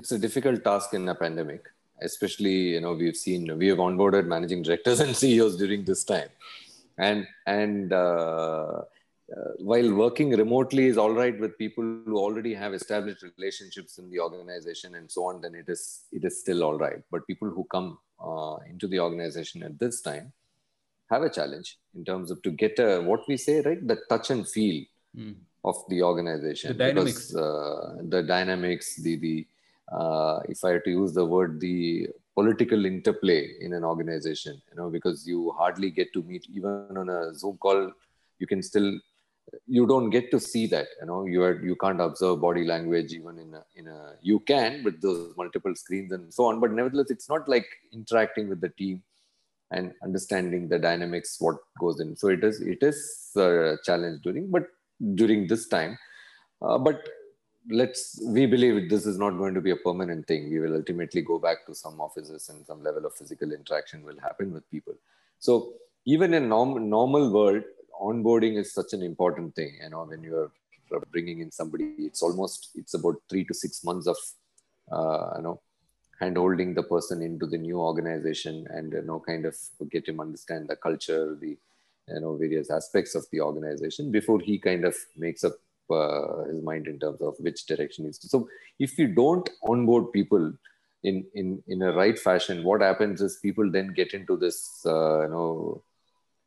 it's a difficult task in a pandemic, especially, we have onboarded managing directors and CEOs during this time. And while working remotely is all right with people who already have established relationships in the organization and so on, then it is still all right. But people who come into the organization at this time have a challenge in terms of to get what we say, right, the touch and feel of the organization. The dynamics. Because the dynamics, if I had to use the word, the political interplay in an organization, because you hardly get to meet, even on a Zoom call, you don't get to see that, you can't observe body language even you can with those multiple screens and so on, but nevertheless, it's not like interacting with the team and understanding the dynamics, what goes in. So it is a challenge during this time. But we believe this is not going to be a permanent thing. We will ultimately go back to some offices and some level of physical interaction will happen with people. So even in normal world, onboarding is such an important thing. When you're bringing in somebody, it's about 3 to 6 months of, hand-holding the person into the new organization and, kind of get him understand the culture, the, various aspects of the organization before he kind of makes up his mind in terms of which direction is. So if you don't onboard people in a right fashion, what happens is people then get into this,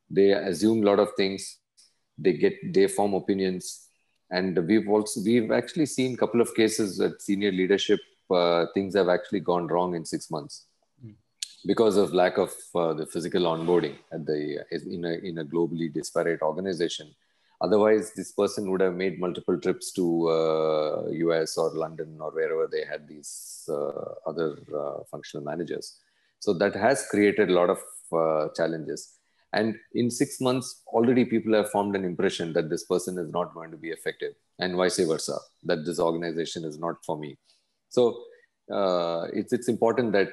they assume a lot of things, they form opinions. And we've actually seen a couple of cases at senior leadership, things have actually gone wrong in 6 months because of lack of the physical onboarding in a globally disparate organization. Otherwise, this person would have made multiple trips to US or London or wherever they had these other functional managers. So that has created a lot of challenges. And in 6 months, already people have formed an impression that this person is not going to be effective, and vice versa, that this organization is not for me. So it's important that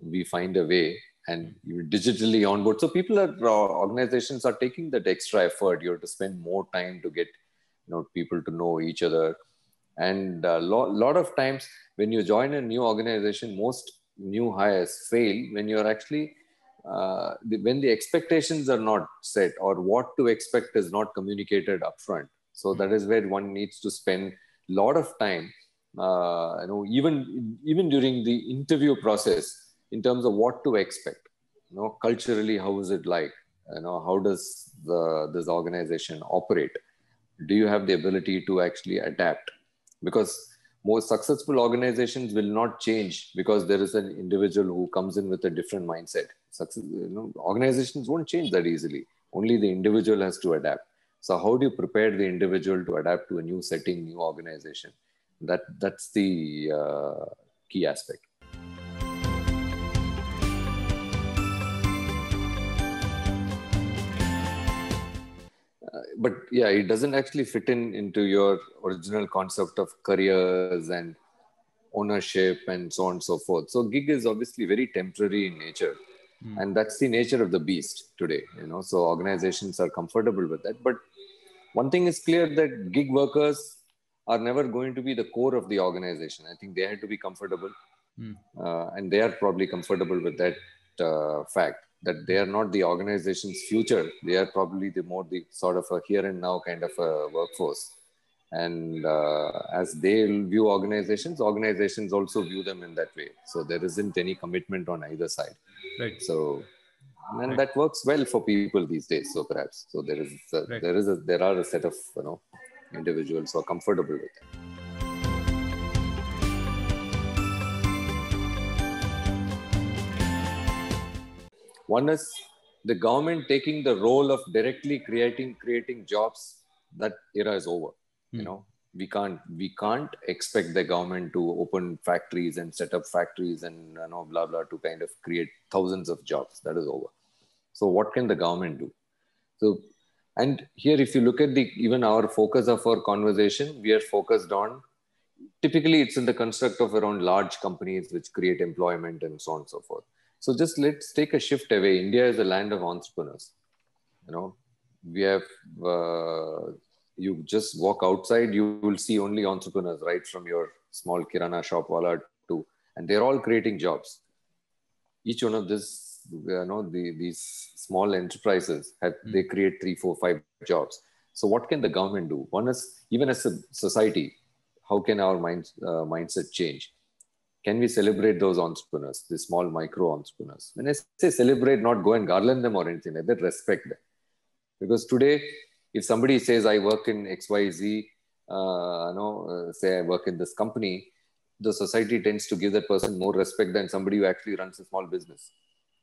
we find a way and you digitally onboard. So organizations are taking that extra effort. You have to spend more time to get people to know each other. And a lot of times when you join a new organization, most new hires fail when you're actually when the expectations are not set or what to expect is not communicated upfront. So that is where one needs to spend a lot of time, even during the interview process, in terms of what to expect. Culturally, how is it like? How does this organization operate? Do you have the ability to actually adapt? Because most successful organizations will not change because there is an individual who comes in with a different mindset. Organizations won't change that easily. Only the individual has to adapt. So how do you prepare the individual to adapt to a new setting, new organization? That's the key aspect. But yeah, it doesn't actually fit into your original concept of careers and ownership and so on and so forth. So gig is obviously very temporary in nature. And that's the nature of the beast today. So organizations are comfortable with that. But one thing is clear, that gig workers are never going to be the core of the organization. I think they have to be comfortable. And they are probably comfortable with that fact, that they are not the organization's future. They are probably the sort of a here and now kind of a workforce. And as they view organizations also view them in that way. So there isn't any commitment on either side. Right. So, and that works well for people these days. So perhaps, so there are a set of individuals who are comfortable with it. One is the government taking the role of directly creating jobs. That era is over. We can't expect the government to open factories and set up factories and blah blah to kind of create thousands of jobs. That is over. So what can the government do? So, and here, if you look at even our focus of our conversation, we are focused on, typically it's in the construct of around large companies which create employment and so on and so forth. So just let's take a shift away. India is a land of entrepreneurs. We have, you just walk outside, you will see only entrepreneurs, right from your small kirana shop wala to, and they're all creating jobs. Each one of this, these small enterprises they create 3, 4, 5 jobs. So what can the government do? One is, even as a society, how can our mindset change? Can we celebrate those entrepreneurs, the small micro entrepreneurs? When I say celebrate, not go and garland them or anything like that, respect them. Because today, if somebody says, I work in XYZ, say I work in this company, the society tends to give that person more respect than somebody who actually runs a small business.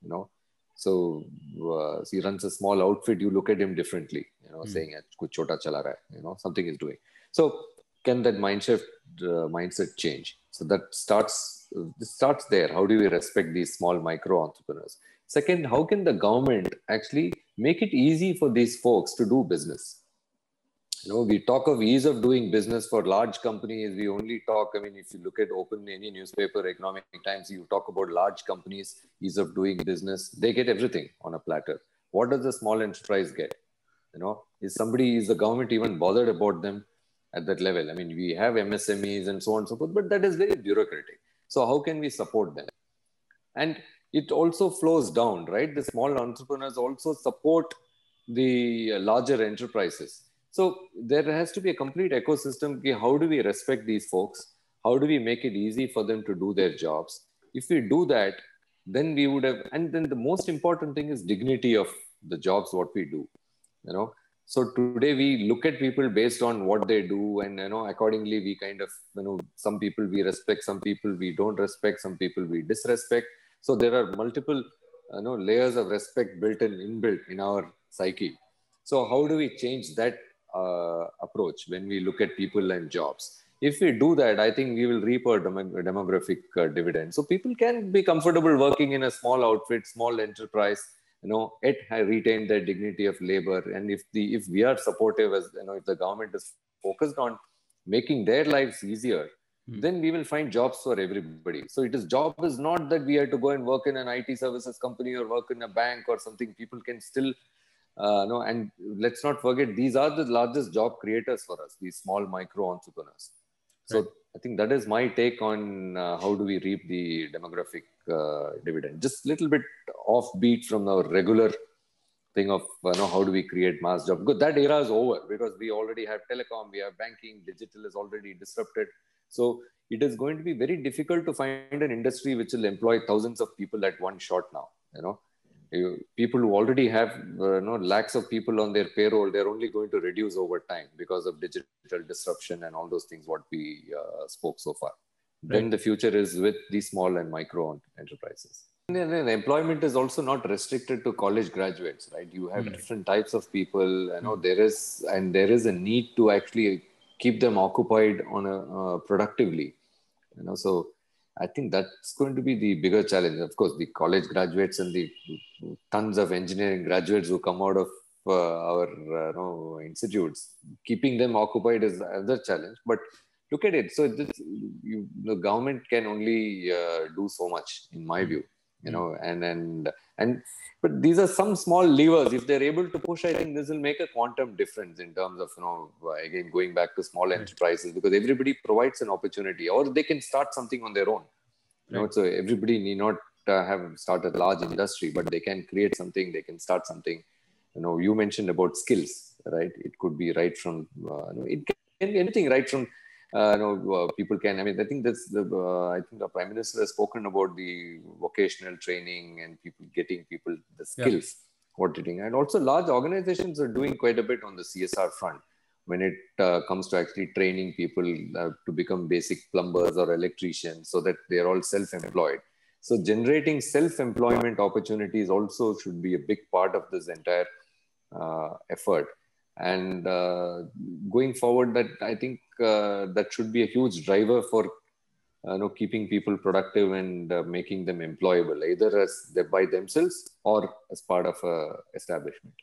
You know, so he runs a small outfit, you look at him differently, saying, "Kuch chota chala raha hai," something is doing. So can that mindset change? So that starts there. How do we respect these small micro entrepreneurs? Second, how can the government actually make it easy for these folks to do business? We talk of ease of doing business for large companies. We only talk, I mean, if you look at open any newspaper, Economic Times, you talk about large companies, ease of doing business. They get everything on a platter. What does the small enterprise get? Is the government even bothered about them at that level? I mean, we have MSMEs and so on and so forth, but that is very bureaucratic. So how can we support them? And it also flows down, right? The small entrepreneurs also support the larger enterprises. So there has to be a complete ecosystem. How do we respect these folks? How do we make it easy for them to do their jobs? If we do that, then we would have, and then the most important thing is dignity of the jobs, what we do. So today we look at people based on what they do, and accordingly we kind of, some people we respect, some people we don't respect, some people we disrespect. So there are multiple layers of respect inbuilt in our psyche. So how do we change that approach when we look at people and jobs? If we do that, I think we will reap a demographic dividend. So people can be comfortable working in a small outfit, small enterprise, yet retain their dignity of labor. And if we are supportive, as if the government is focused on making their lives easier, then we will find jobs for everybody. So job is not that we have to go and work in an IT services company or work in a bank or something. People can still and let's not forget, these are the largest job creators for us, these small micro entrepreneurs. So right. I think that is my take on how do we reap the demographic dividend. Just a little bit offbeat from our regular thing of how do we create mass job. Because that era is over, because we already have telecom, we have banking, digital is already disrupted. So it is going to be very difficult to find an industry which will employ thousands of people at one shot now. People who already have lakhs of people on their payroll, they're only going to reduce over time because of digital disruption and all those things what we spoke so far. Right. Then the future is with these small and micro enterprises. And then employment is also not restricted to college graduates, right? You have different types of people. There is a need to actually keep them occupied on productively. So I think that's going to be the bigger challenge. Of course, the college graduates and the tons of engineering graduates who come out of our institutes, keeping them occupied is another challenge. But look at it. So the government can only do so much, in my view. But these are some small levers. If they're able to push, I think this will make a quantum difference in terms of, again, going back to small enterprises, because everybody provides an opportunity, or they can start something on their own. So everybody need not have started a large industry, but they can create something, they can start something. You mentioned about skills, right? It could be right from, it can be anything, right from, people can, I think that's I think the Prime Minister has spoken about the vocational training and getting people the skills, what they're doing. And also large organizations are doing quite a bit on the CSR front when it comes to actually training people to become basic plumbers or electricians, so that they're all self-employed. So generating self-employment opportunities also should be a big part of this entire effort. And going forward, that I think that should be a huge driver for keeping people productive and making them employable, either as by themselves or as part of a establishment.